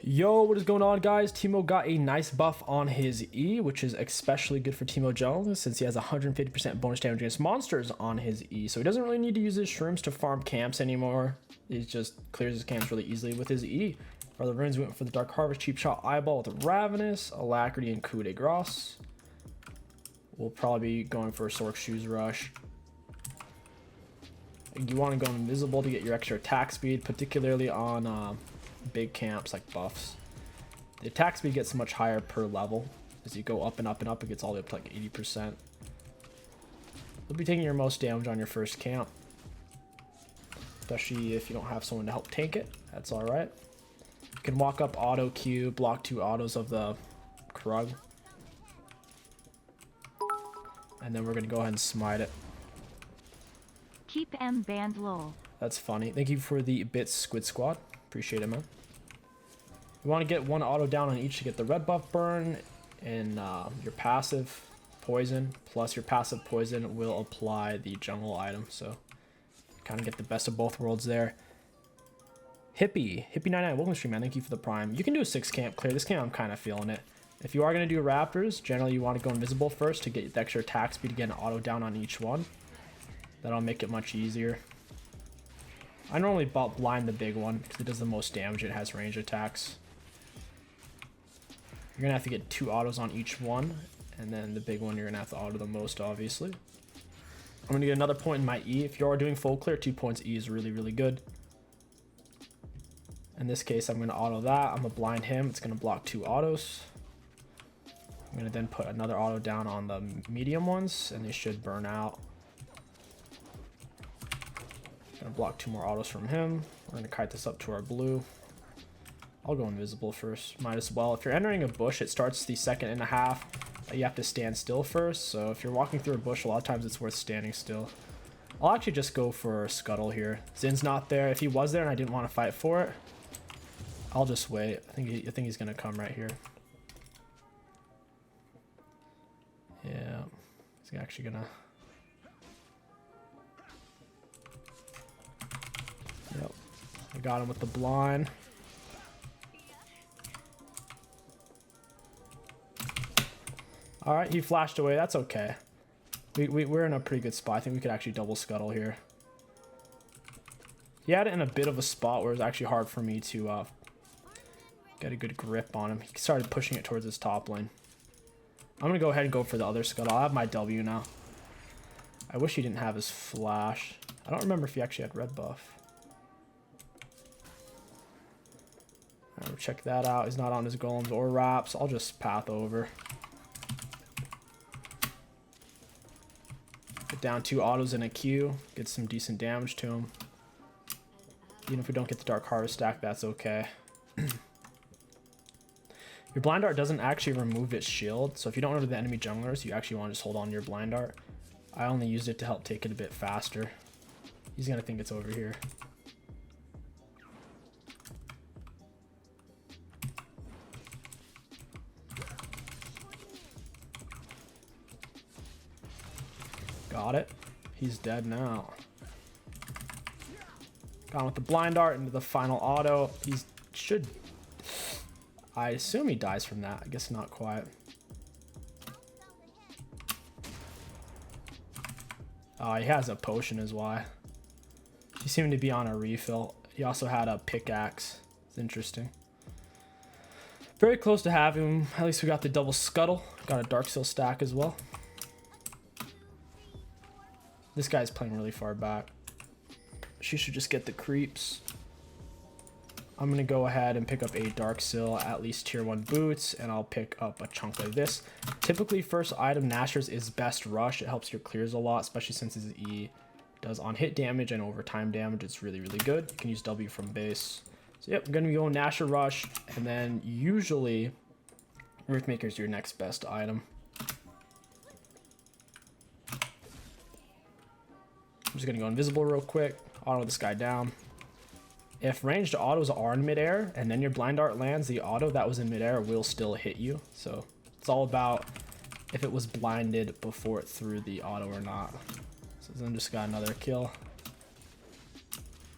Yo, what is going on, guys? Teemo got a nice buff on his E, which is especially good for Teemo Jones since he has 150% bonus damage against monsters on his E. So he doesn't really need to use his shrooms to farm camps anymore. He just clears his camps really easily with his E. For the runes, we went for the Dark Harvest, Cheap Shot, Eyeball with Ravenous, Alacrity, and Coup de Grace. We'll probably be going for a Sorc Shoes Rush. You want to go invisible to get your extra attack speed, particularly on big camps like buffs. The attack speed gets much higher per level. As you go up and up and up, it gets all the way up to like 80%. You'll be taking your most damage on your first camp, especially if you don't have someone to help tank it. That's all right. You can walk up, auto Q, block 2 autos of the Krug, and then we're gonna go ahead and smite it. Keep M band lol. That's funny. Thank you for the bits, Squid Squad. Appreciate it, man. You want to get 1 auto down on each to get the red buff burn, and your passive poison plus your passive poison will apply the jungle item. So kind of get the best of both worlds there. Hippie99, welcome to stream, man. Thank you for the prime. You can do a 6 camp clear. This camp I'm kind of feeling it. If you are going to do raptors, generally you want to go invisible first to get the extra attack speed to get an auto down on each one. That'll make it much easier. I normally blind the big one because it does the most damage. It has range attacks. You're gonna have to get 2 autos on each one, and then the big one you're gonna have to auto the most, obviously. I'm gonna get another point in my E. If you are doing full clear, 2 points E is really, really good. In this case, I'm gonna auto that. I'm gonna blind him. It's gonna block 2 autos. I'm gonna then put another auto down on the medium ones, and they should burn out. Gonna block 2 more autos from him. We're gonna kite this up to our blue. I'll go invisible first, might as well. If you're entering a bush, it starts the 2.5 seconds. You have to stand still first, so if you're walking through a bush, a lot of times it's worth standing still. I'll actually just go for Scuttle here. Zin's not there. If he was there and I didn't want to fight for it, I'll just wait. I think he's gonna come right here. Yeah, he's actually gonna. Yep, I got him with the blind. All right, he flashed away. That's okay. We're in a pretty good spot. I think we could actually double Scuttle here. He had it in a bit of a spot where it was actually hard for me to get a good grip on him. He started pushing it towards his top lane. I'm gonna go ahead and go for the other Scuttle. I have my W now. I wish he didn't have his flash. I don't remember if he actually had red buff. Alright, check that out. He's not on his golems or wraps. I'll just path over. Get down 2 autos and a Q. Get some decent damage to him. Even if we don't get the Dark Harvest stack, that's okay. Your blind dart doesn't actually remove its shield, so if you don't know the enemy junglers, you actually want to just hold on to your blind dart. I only used it to help take it a bit faster. He's gonna think it's over here. Got it. He's dead now. Gone with the blind dart into the final auto. He should... I assume he dies from that. I guess not quite. Oh, he has a potion is why. He seemed to be on a refill. He also had a pickaxe. It's interesting. Very close to having him. At least we got the double Scuttle. Got a Dark Seal stack as well. This guy's playing really far back. She should just get the creeps. I'm gonna go ahead and pick up a Dark Seal, at least tier 1 boots, and I'll pick up a chunk of this. Typically, first item Nashor's is best rush. It helps your clears a lot, especially since his E does on hit damage and over time damage. It's really, really good. You can use W from base. So yep, I'm gonna be going Nashor rush, and then usually Earthmaker is your next best item. I'm just gonna go invisible real quick, auto this guy down. If ranged autos are in midair and then your blind dart lands, the auto that was in midair will still hit you. So it's all about if it was blinded before it threw the auto or not. So then just got another kill.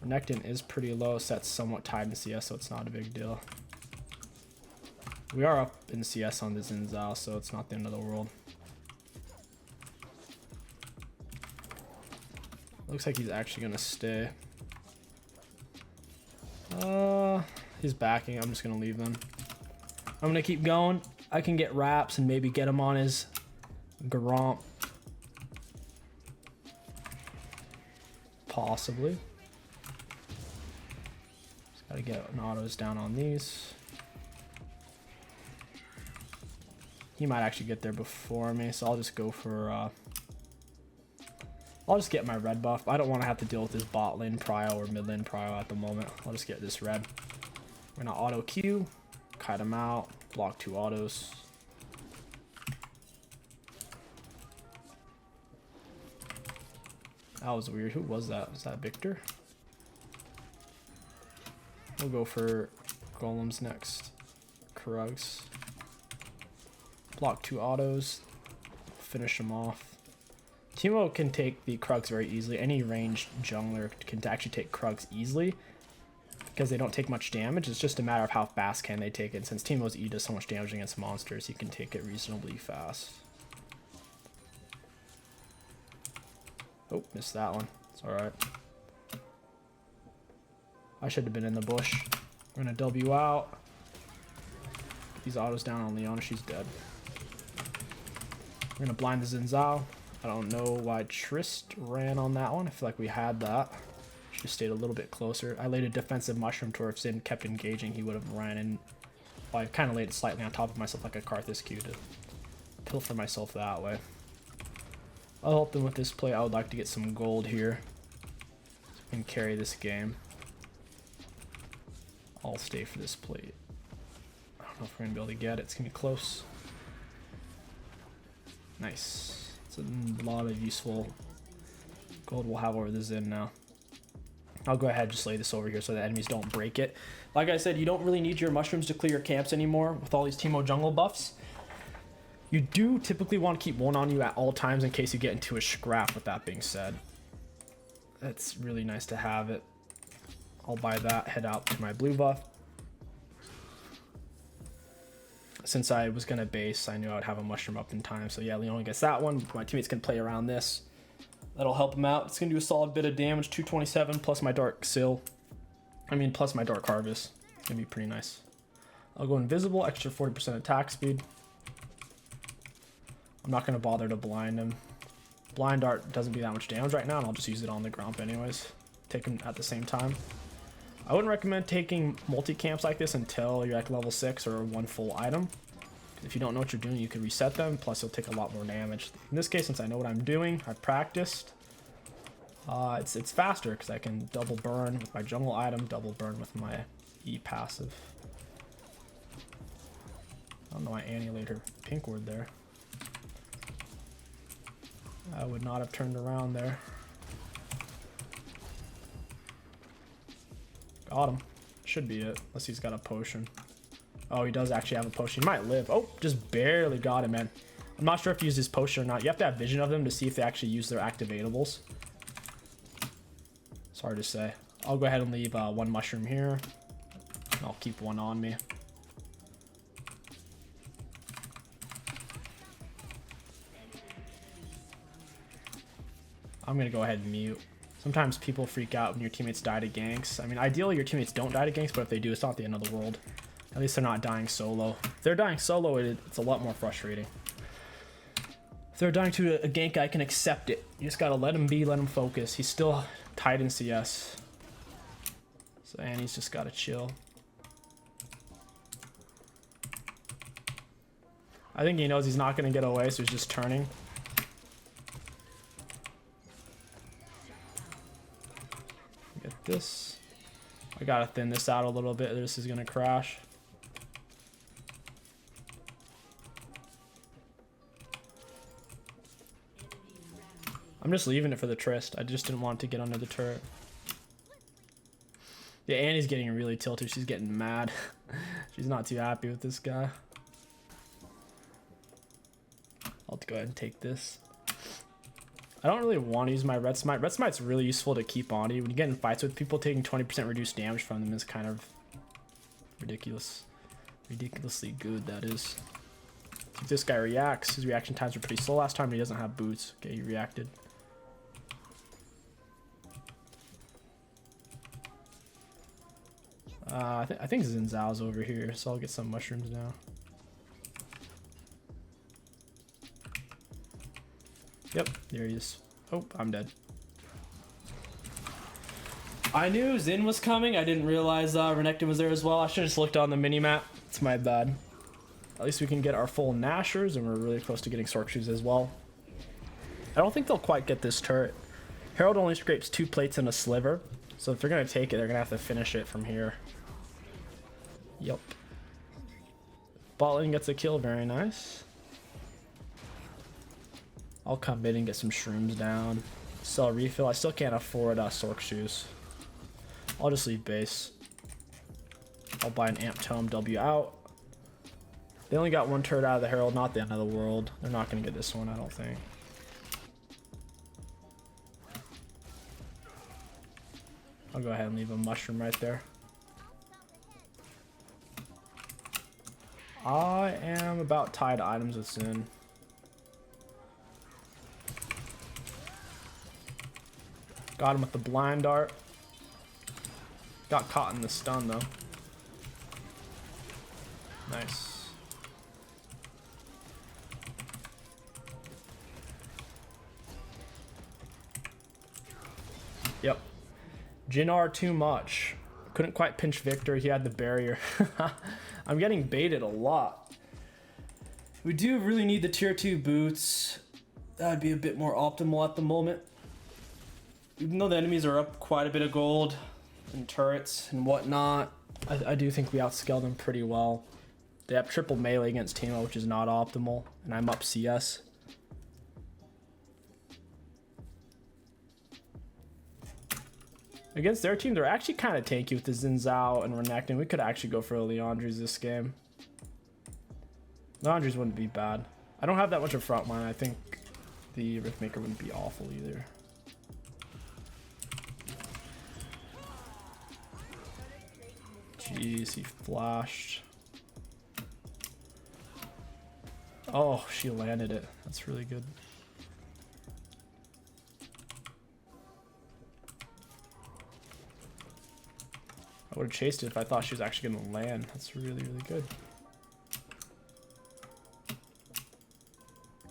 Renekton is pretty low, so that's somewhat tied in CS, so it's not a big deal. We are up in CS on the Xin Zhao, so it's not the end of the world. Looks like he's actually gonna stay. He's backing. I'm just gonna leave them. I'm gonna keep going. I can get wraps and maybe get him on his Garomp. Possibly. Just gotta get an autos down on these. He might actually get there before me, so I'll just go for I'll just get my red buff. I don't want to have to deal with this bot lane prio or mid lane prio at the moment. I'll just get this red. We're gonna auto Q, kite him out, block 2 autos. That was weird. Who was that? Was that Victor? We'll go for golems next. Krugs. Block 2 autos. Finish him off. Teemo can take the Krugs very easily. Any ranged jungler can actually take Krugs easily because they don't take much damage. It's just a matter of how fast can they take it. Since Teemo's E does so much damage against monsters, he can take it reasonably fast. Oh, missed that one. It's alright. I should have been in the bush. We're gonna W out. Get these autos down on Leona. She's dead. We're gonna blind the Xin Zhao. I don't know why Trist ran on that one. I feel like we had that. Should have stayed a little bit closer. I laid a defensive mushroom to her. If Xin kept engaging, he would have ran in. Well, I kind of laid it slightly on top of myself like a 𝐒𝐿 to pilfer myself that way. I'll help them with this play. I would like to get some gold here so we can carry this game. I'll stay for this plate. I don't know if we're going to be able to get it. It's going to be close. Nice. It's a lot of useful gold we'll have over the Xin now. I'll go ahead and just lay this over here so the enemies don't break it. Like I said, you don't really need your mushrooms to clear your camps anymore with all these Teemo jungle buffs. You do typically want to keep one on you at all times in case you get into a scrap. With that being said, it's really nice to have it. I'll buy that, head out to my blue buff. Since I was going to base, I knew I would have a mushroom up in time. So yeah, Leona gets that one. My teammates can play around this. That'll help him out. It's going to do a solid bit of damage. 227 plus my dark sil. Plus my dark harvest. It's going to be pretty nice. I'll go invisible, extra 40% attack speed. I'm not going to bother to blind him. Blind dart doesn't do that much damage right now, and I'll just use it on the Gromp anyways. Take him at the same time. I wouldn't recommend taking multi-camps like this until you're at level 6 or one full item. If you don't know what you're doing, you can reset them, plus you'll take a lot more damage. In this case, since I know what I'm doing, I've practiced, it's faster because I can double burn with my jungle item, double burn with my E passive. I don't know why Annie laid her pink ward there. I would not have turned around there. Got him. Should be it, unless he's got a potion. Oh, he does actually have a potion. He might live. Oh, just barely got him, man. I'm not sure if he used his potion or not. You have to have vision of them to see if they actually use their activatables. It's hard to say. I'll go ahead and leave one mushroom here. And I'll keep one on me. I'm going to go ahead and mute. Sometimes people freak out when your teammates die to ganks. Ideally your teammates don't die to ganks, but if they do, it's not the end of the world. At least they're not dying solo. If they're dying solo, it's a lot more frustrating. If they're dying to a gank, I can accept it. You just gotta let him be, let him focus. He's still tied in CS. So Annie's just gotta chill. I think he knows he's not gonna get away, so he's just turning. Get this. I gotta thin this out a little bit. This is gonna crash. I'm just leaving it for the Trist. I just didn't want to get under the turret. Yeah, Annie's getting really tilted. She's getting mad. She's not too happy with this guy. I'll go ahead and take this. I don't really want to use my Red Smite. Red Smite's really useful to keep on you. When you get in fights with people, taking 20% reduced damage from them is kind of ridiculous. Ridiculously good, that is. If this guy reacts, his reaction times are pretty slow last time, but he doesn't have boots. Okay, he reacted. I think Xin Zhao's over here, so I'll get some mushrooms now. Yep, there he is. Oh, I'm dead. I knew Xin was coming. I didn't realize Renekton was there as well. I should have just looked on the mini-map. It's my bad. At least we can get our full Nashers, and we're really close to getting Sork Shoes as well. I don't think they'll quite get this turret. Herald only scrapes 2 plates and a sliver, so if they're going to take it, they're going to have to finish it from here. Yep. Bot lane gets a kill, very nice. I'll come in and get some shrooms down. Sell refill. I still can't afford Sork Shoes. I'll just leave base. I'll buy an Amp Tome, W out. They only got 1 turret out of the Herald, not the end of the world. They're not going to get this one, I don't think. I'll go ahead and leave a mushroom right there. I am about tied items with Xin. Got him with the blind dart. Got caught in the stun though. Nice. Yep. Jinnar too much. Couldn't quite pinch Victor. He had the barrier. I'm getting baited a lot. We do really need the tier 2 boots. That'd be a bit more optimal at the moment. Even though the enemies are up quite a bit of gold and turrets and whatnot, I do think we outscale them pretty well. They have triple melee against Teemo, which is not optimal, and I'm up CS. Against their team, they're actually kind of tanky with the Xin Zhao and Renekton. We could actually go for a Liandry's this game. Liandry's wouldn't be bad. I don't have that much of front line. I think the Riftmaker wouldn't be awful either. Jeez, he flashed. Oh, she landed it. That's really good. I would have chased it if I thought she was actually going to land. That's really, really good.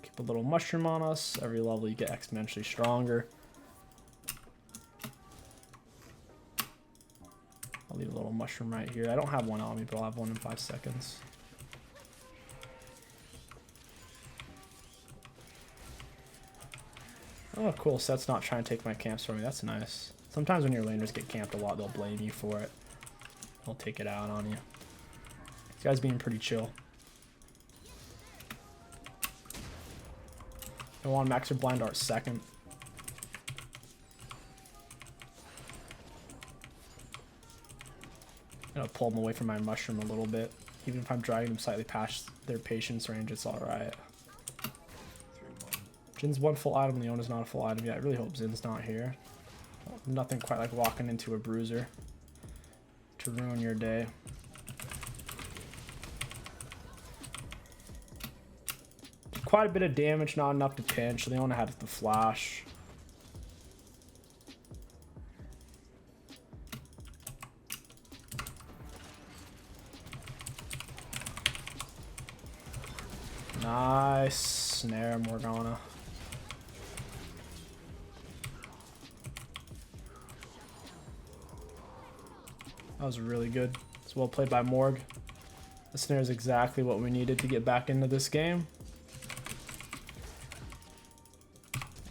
Keep a little mushroom on us. Every level you get exponentially stronger. I'll leave a little mushroom right here. I don't have one on me, but I'll have one in 5 seconds. Oh, cool. Set's not trying to take my camps from me. That's nice. Sometimes when your laners get camped a lot, they'll blame you for it. They'll take it out on you. This guy's being pretty chill. I want max your blind dart second. I'm gonna pull them away from my mushroom a little bit. Even if I'm dragging them slightly past their patience range, it's alright. Jin's one full item, Leona's not a full item yet. I really hope Zin's not here. Nothing quite like walking into a bruiser to ruin your day. Quite a bit of damage, not enough to pinch. Leona had the flash. Nice snare, Morgana. That was really good. It's well played by Morg. The snare is exactly what we needed to get back into this game.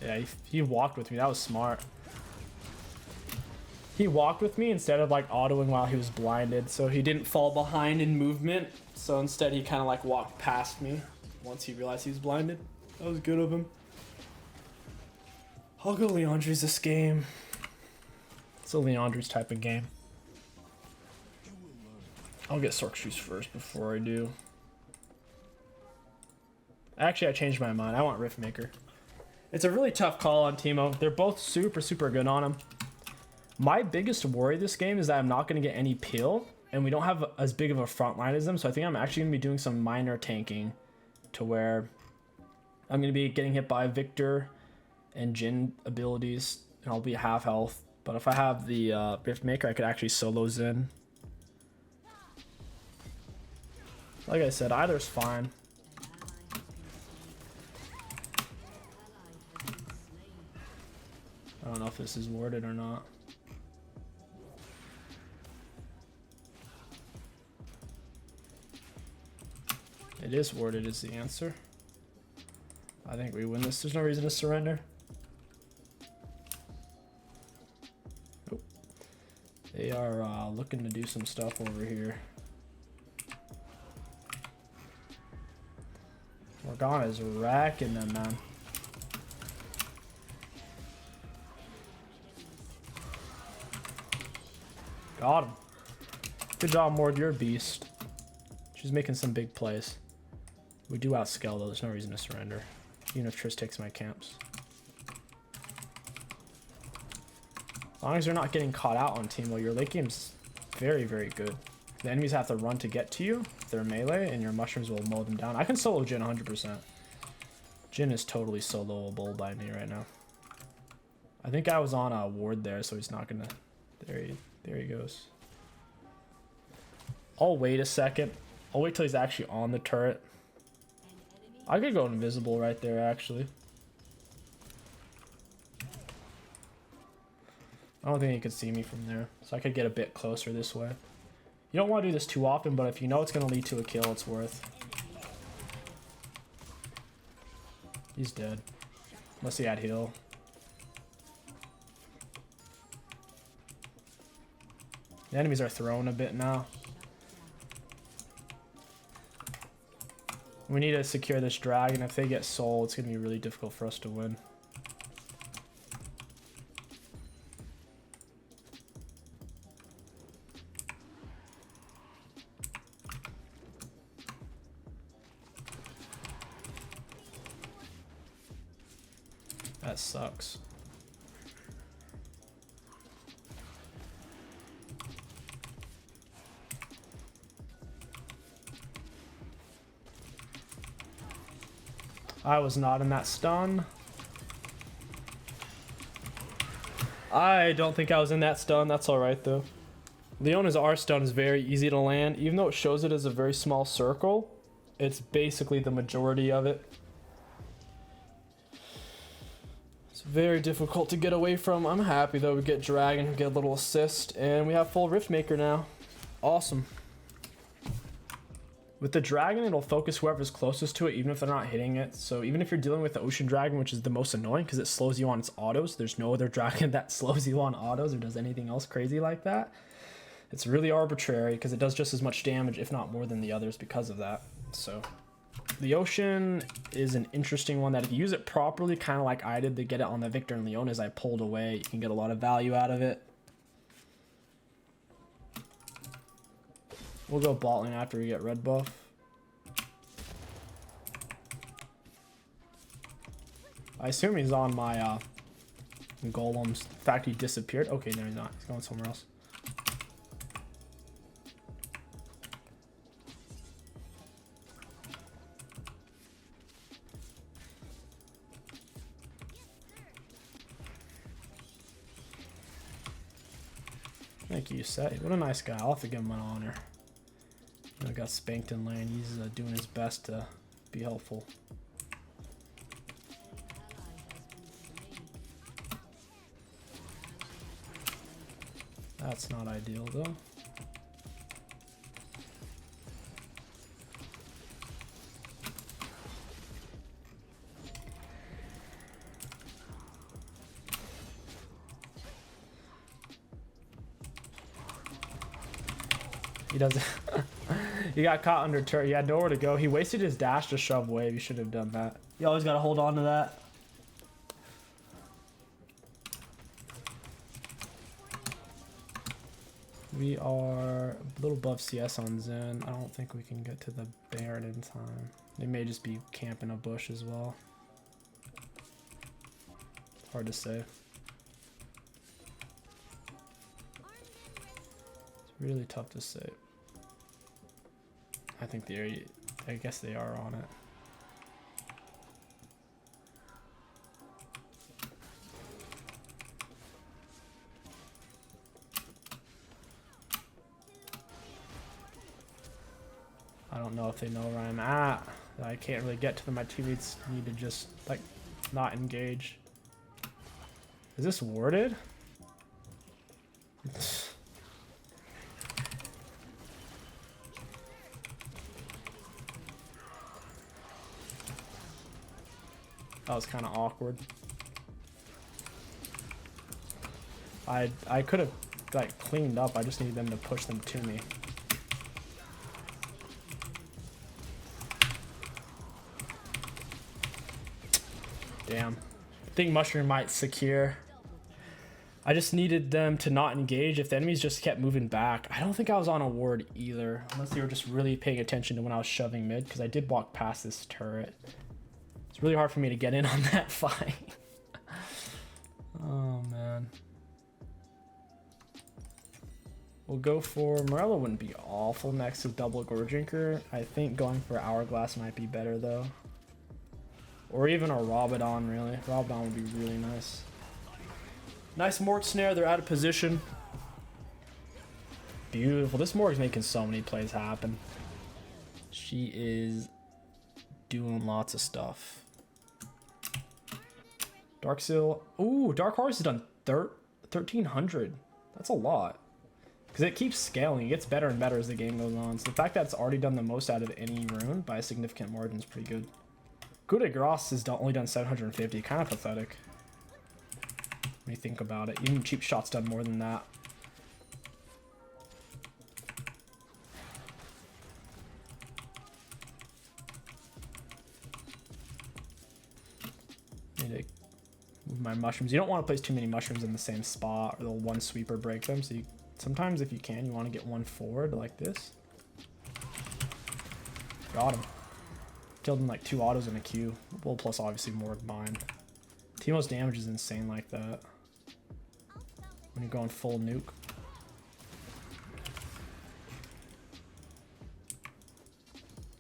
Yeah, he walked with me. That was smart. He walked with me instead of like autoing while he was blinded, so he didn't fall behind in movement. So instead he kind of like walked past me once he realized he was blinded. That was good of him. I'll go Liandry's this game. It's a Liandry's type of game. I'll get Sork Shoes first before I do. Actually, I changed my mind. I want Riftmaker. It's a really tough call on Teemo. They're both super, super good on him. My biggest worry this game is that I'm not going to get any peel, and we don't have as big of a front line as them, so I think I'm actually going to be doing some minor tanking to where I'm going to be getting hit by Victor and Jhin abilities, and I'll be half health. But if I have the Rift Maker, I could actually solo Zen. Like I said, either's fine. I don't know if this is warded or not. It is warded is the answer. I think we win this. There's no reason to surrender. Nope. They are looking to do some stuff over here. Morgana's racking them, man. Got him. Good job, Mord. You're a beast. She's making some big plays. We do outscale though. There's no reason to surrender. Even if Triss takes my camps. As long as you're not getting caught out on Teemo, your late game's very, very good. The enemies have to run to get to you. They're melee, and your mushrooms will mow them down. I can solo Jhin 100%. Jhin is totally soloable by me right now. I think I was on a ward there, so he's not gonna... There he goes. I'll wait a second. I'll wait till he's actually on the turret. I could go invisible right there, actually. I don't think he could see me from there, so I could get a bit closer this way. You don't want to do this too often, but if you know it's going to lead to a kill, it's worth. He's dead. Unless he had heal. The enemies are throwing a bit now. We need to secure this dragon. If they get soul, it's going to be really difficult for us to win. That sucks. I was not in that stun. I don't think I was in that stun. That's alright though. Leona's R stun is very easy to land. Even though it shows it as a very small circle, it's basically the majority of it. It's very difficult to get away from. I'm happy though we get Dragon, get a little assist, and we have full Rift Maker now. Awesome. With the dragon, it'll focus whoever's closest to it, even if they're not hitting it. So even if you're dealing with the ocean dragon, which is the most annoying because it slows you on its autos, there's no other dragon that slows you on autos or does anything else crazy like that. It's really arbitrary because it does just as much damage, if not more than the others because of that. So the ocean is an interesting one that if you use it properly, kind of like I did to get it on the Victor and Leona as I pulled away, you can get a lot of value out of it. We'll go bot lane after we get red buff. I assume he's on my golems. In fact, he disappeared. Okay, no, he's not. He's going somewhere else. Thank you, Set. What a nice guy. I'll have to give him an honor. I got spanked in lane. He's doing his best to be helpful. That's not ideal though. He doesn't. He got caught under turret. He had nowhere to go. He wasted his dash to shove wave. He should have done that. You always got to hold on to that. We are a little above CS on Zen. I don't think we can get to the Baron in time. They may just be camping a bush as well. Hard to say. It's really tough to say. I think I guess they are on it. I don't know if they know where I'm at. I can't really get to them. My teammates need to just, like, not engage. Is this warded? That was kind of awkward. I could have, like, cleaned up. I just needed them to push them to me. Damn. I think mushroom might secure. I just needed them to not engage. If the enemies just kept moving back, I don't think I was on a ward either, unless they were just really paying attention to when I was shoving mid, because I did walk past this turret. It's really hard for me to get in on that fight. Oh man. We'll go for Morello. Wouldn't be awful next to double Gore Drinker. I think going for Hourglass might be better though. Or even a Robodon, really. Robodon would be really nice. Nice Mort Snare. They're out of position. Beautiful. This Morg's making so many plays happen. She is doing lots of stuff. Dark Seal. Ooh, Dark Horse has done 1,300. That's a lot. Because it keeps scaling. It gets better and better as the game goes on. So the fact that it's already done the most out of any rune by a significant margin is pretty good. Coup de Grace has only done 750. Kind of pathetic. When you think about it. Even Cheap Shot's done more than that. Need to move my mushrooms. You don't want to place too many mushrooms in the same spot, or they'll one sweeper break them. So you, sometimes if you can, you want to get one forward like this. Got him. Killed him like 2 autos in a queue. Well, plus obviously more mine. Teemo's damage is insane like that. When you're going full nuke.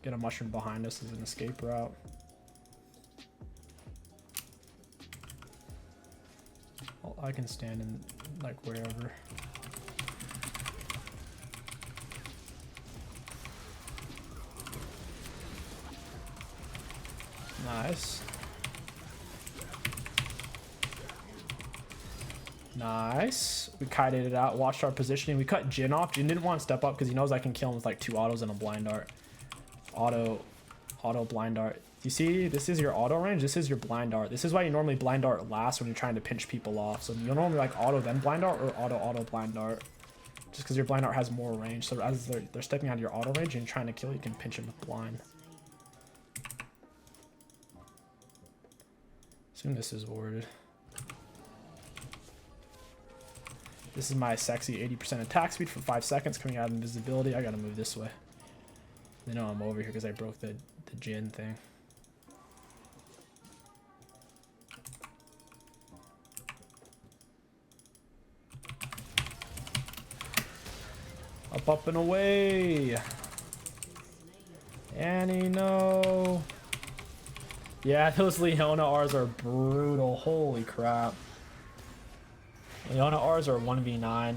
Get a mushroom behind us as an escape route. Well, I can stand in like wherever. Nice. Nice. We kited it out, watched our positioning. We cut Jin off. Jin didn't want to step up because he knows I can kill him with like 2 autos and a blind dart. Auto blind dart. You see, this is your auto range. This is your blind dart. This is why you normally blind dart last when you're trying to pinch people off. So you'll normally like auto then blind dart or auto blind dart. Just because your blind dart has more range. So as they're stepping out of your auto range and you're trying to kill, you can pinch them with blind. Assume this is warded. This is my sexy 80% attack speed for 5 seconds coming out of invisibility. I gotta move this way. They know I'm over here because I broke the Jin thing. Up and away. Annie, no. Yeah, those Leona R's are brutal. Holy crap. Leona R's are 1v9.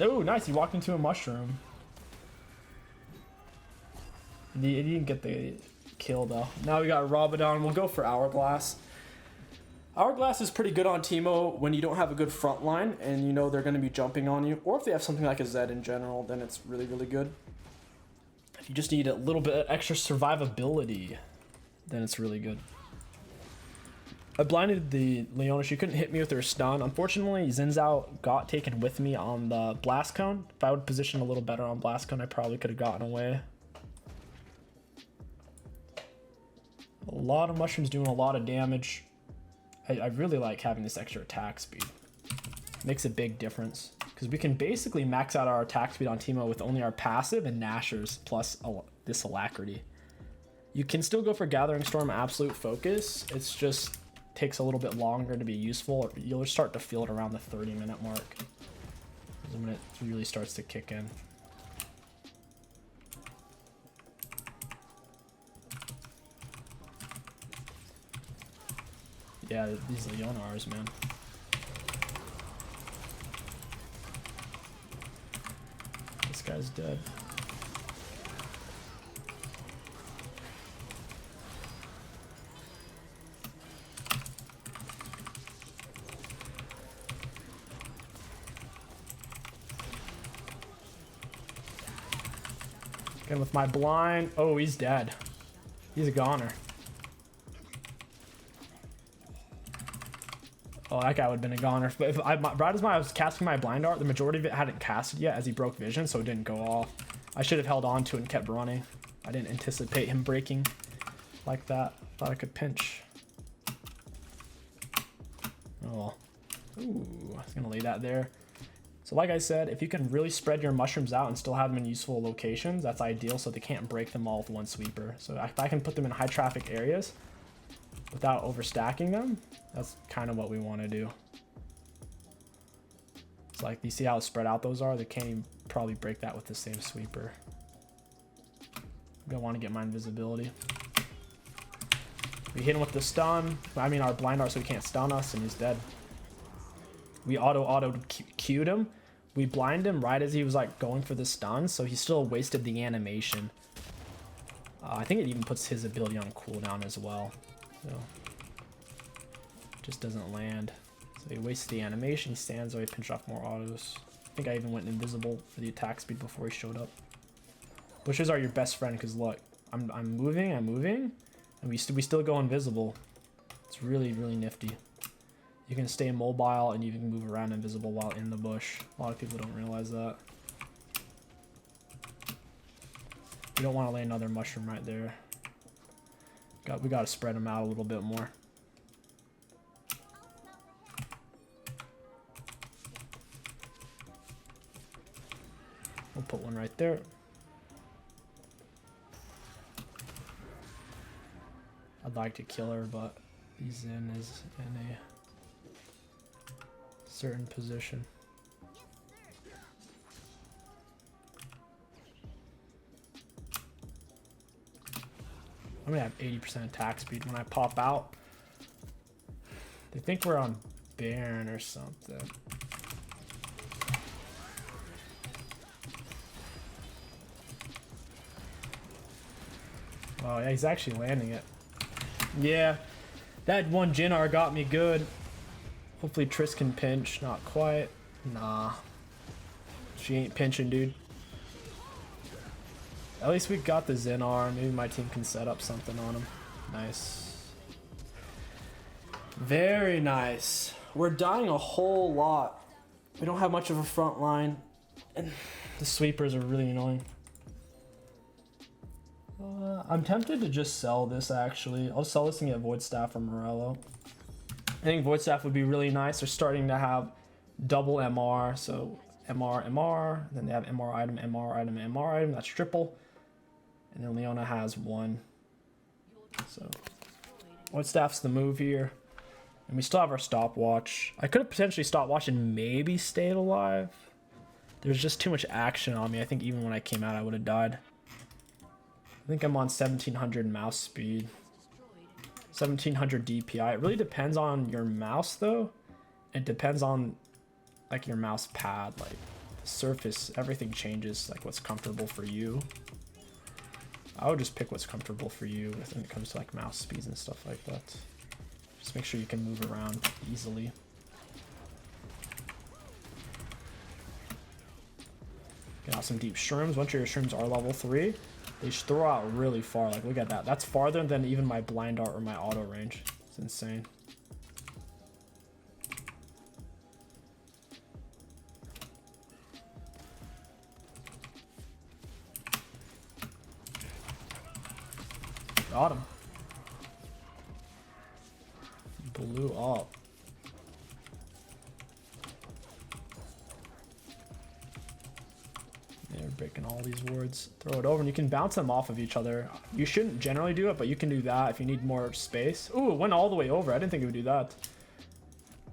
Oh, nice. He walked into a mushroom. He didn't get the kill, though. Now we got Robodon. We'll go for Hourglass. Hourglass is pretty good on Teemo when you don't have a good front line and you know they're going to be jumping on you. Or if they have something like a Zed in general, then it's really, really good. If you just need a little bit of extra survivability, then it's really good. I blinded the Leona. She couldn't hit me with her stun. Unfortunately, Xin Zhao got taken with me on the Blast Cone. If I would position a little better on Blast Cone, I probably could have gotten away. A lot of mushrooms doing a lot of damage. I really like having this extra attack speed. Makes a big difference. Because we can basically max out our attack speed on Teemo with only our passive and Nashers plus this Alacrity. You can still go for Gathering Storm Absolute Focus. It's just takes a little bit longer to be useful. You'll start to feel it around the 30-minute mark. When it really starts to kick in. Yeah, these Leonars, man. This guy's dead. Again with my blind. Oh, he's dead. He's a goner. Oh, that guy would have been a goner. But if right as I was casting my blind art, the majority of it hadn't casted yet as he broke vision, so it didn't go off. I should have held on to it and kept running. I didn't anticipate him breaking like that. Thought I could pinch. Oh. Ooh, I was gonna lay that there. So like I said, if you can really spread your mushrooms out and still have them in useful locations, that's ideal so they can't break them all with one sweeper. So if I can put them in high traffic areas without overstacking them, that's kind of what we want to do. It's like, you see how spread out those are? They can't even probably break that with the same sweeper. I'm gonna want to get my invisibility. We hit him with the stun. I mean our blind art so he can't stun us, and he's dead. We auto queued him. We blinded him right as he was like going for the stun, so he still wasted the animation. I think it even puts his ability on cooldown as well. So just doesn't land. So he wastes the animation. He stands there. He pinched off more autos. I think I even went invisible for the attack speed before he showed up. Bushes are your best friend because look, I'm moving, and we still go invisible. It's really nifty. You can stay mobile and you can move around invisible while in the bush. A lot of people don't realize that. You don't want to lay another mushroom right there. We got to spread them out a little bit more. We'll put one right there. I'd like to kill her, but Zen is in a certain position. I'm gonna have 80% attack speed when I pop out. They think we're on Baron or something. Oh yeah, he's actually landing it. Yeah, that one Jinnar got me good. Hopefully Triss can pinch. Not quite. Nah. She ain't pinching, dude. At least we got the Xenar. Maybe my team can set up something on him. Nice. Very nice. We're dying a whole lot. We don't have much of a front line. And the sweepers are really annoying. I'm tempted to just sell this actually. I'll sell this and get Void Staff or Morello. I think Void Staff would be really nice. They're starting to have double MR, so MR, MR, then they have MR item, MR item, MR item, that's triple. And then Leona has one. So Void Staff's the move here. And we still have our stopwatch. I could have potentially stopwatched and maybe stayed alive. There's just too much action on me. I think even when I came out I would have died. I think I'm on 1700 mouse speed. 1700 DPI. It really depends on your mouse though. It depends on like your mouse pad, like the surface, everything changes, like what's comfortable for you. I would just pick what's comfortable for you when it comes to like mouse speeds and stuff like that. Just make sure you can move around easily. Get out some deep shrooms. Once your shrooms are level 3, they just throw out really far. Like, look at that. That's farther than even my blind art or my auto range. It's insane. Got him. Blew up. They're breaking all these wards. Throw it over and you can bounce them off of each other. You shouldn't generally do it, but you can do that if you need more space. Ooh, it went all the way over. I didn't think it would do that.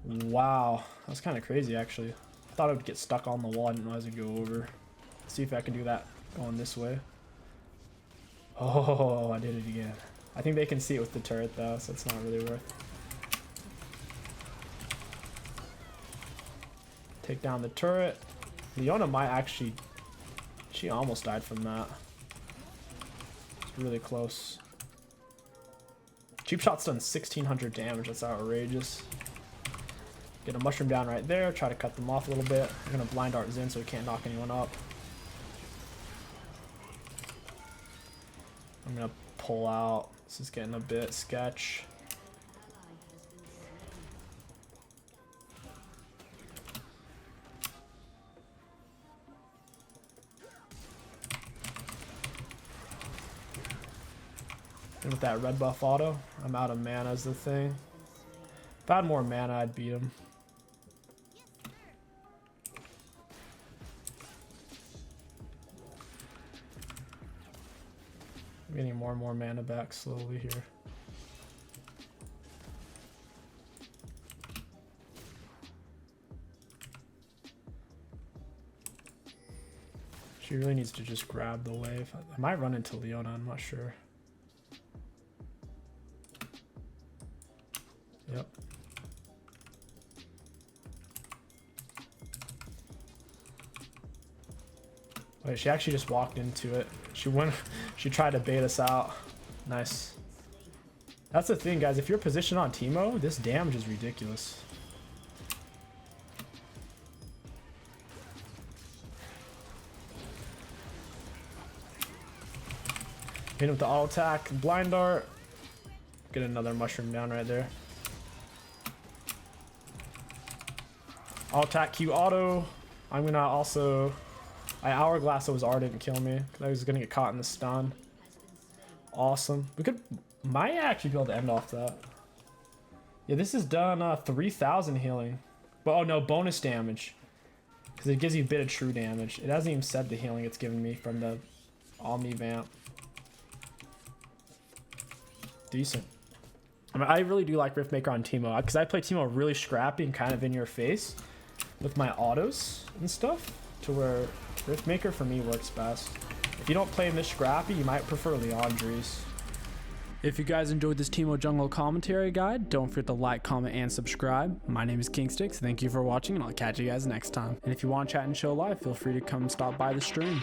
Wow. That was kind of crazy, actually. I thought it would get stuck on the wall. I didn't realize it would go over. Let's see if I can do that going this way. Oh, I did it again. I think they can see it with the turret, though, so it's not really worth Take down the turret. Leona might actually... She almost died from that. It's really close. Cheap Shot's done 1600 damage. That's outrageous. Get a mushroom down right there. Try to cut them off a little bit. I'm going to blind art Xin so he can't knock anyone up. I'm going to pull out. This is getting a bit sketch. And with that red buff auto, I'm out of mana is the thing. If I had more mana, I'd beat him. I'm getting more and more mana back slowly here. She really needs to just grab the wave. I might run into Leona, I'm not sure. Yep. Wait, she actually just walked into it. She went, she tried to bait us out. Nice. That's the thing, guys. If you're positioned on Teemo, this damage is ridiculous. Hit him with the auto attack, blind dart. Get another mushroom down right there. Auto attack Q auto. I'm gonna also... I hourglass those R didn't kill me because I was gonna get caught in the stun. Awesome. We might actually be able to end off that. Yeah, this is done 3000 healing. But oh no, bonus damage. Because it gives you a bit of true damage. It hasn't even said the healing it's given me from the Omni Vamp. Decent. I mean, I really do like Riftmaker on Teemo because I play Teemo really scrappy and kind of in your face with my autos and stuff, to where Riftmaker for me works best. If you don't play him this scrappy, you might prefer Leandre's. If you guys enjoyed this Teemo jungle commentary guide, don't forget to like, comment, and subscribe. My name is KingStix. Thank you for watching, and I'll catch you guys next time. And if you want to chat and chill live, feel free to come stop by the stream.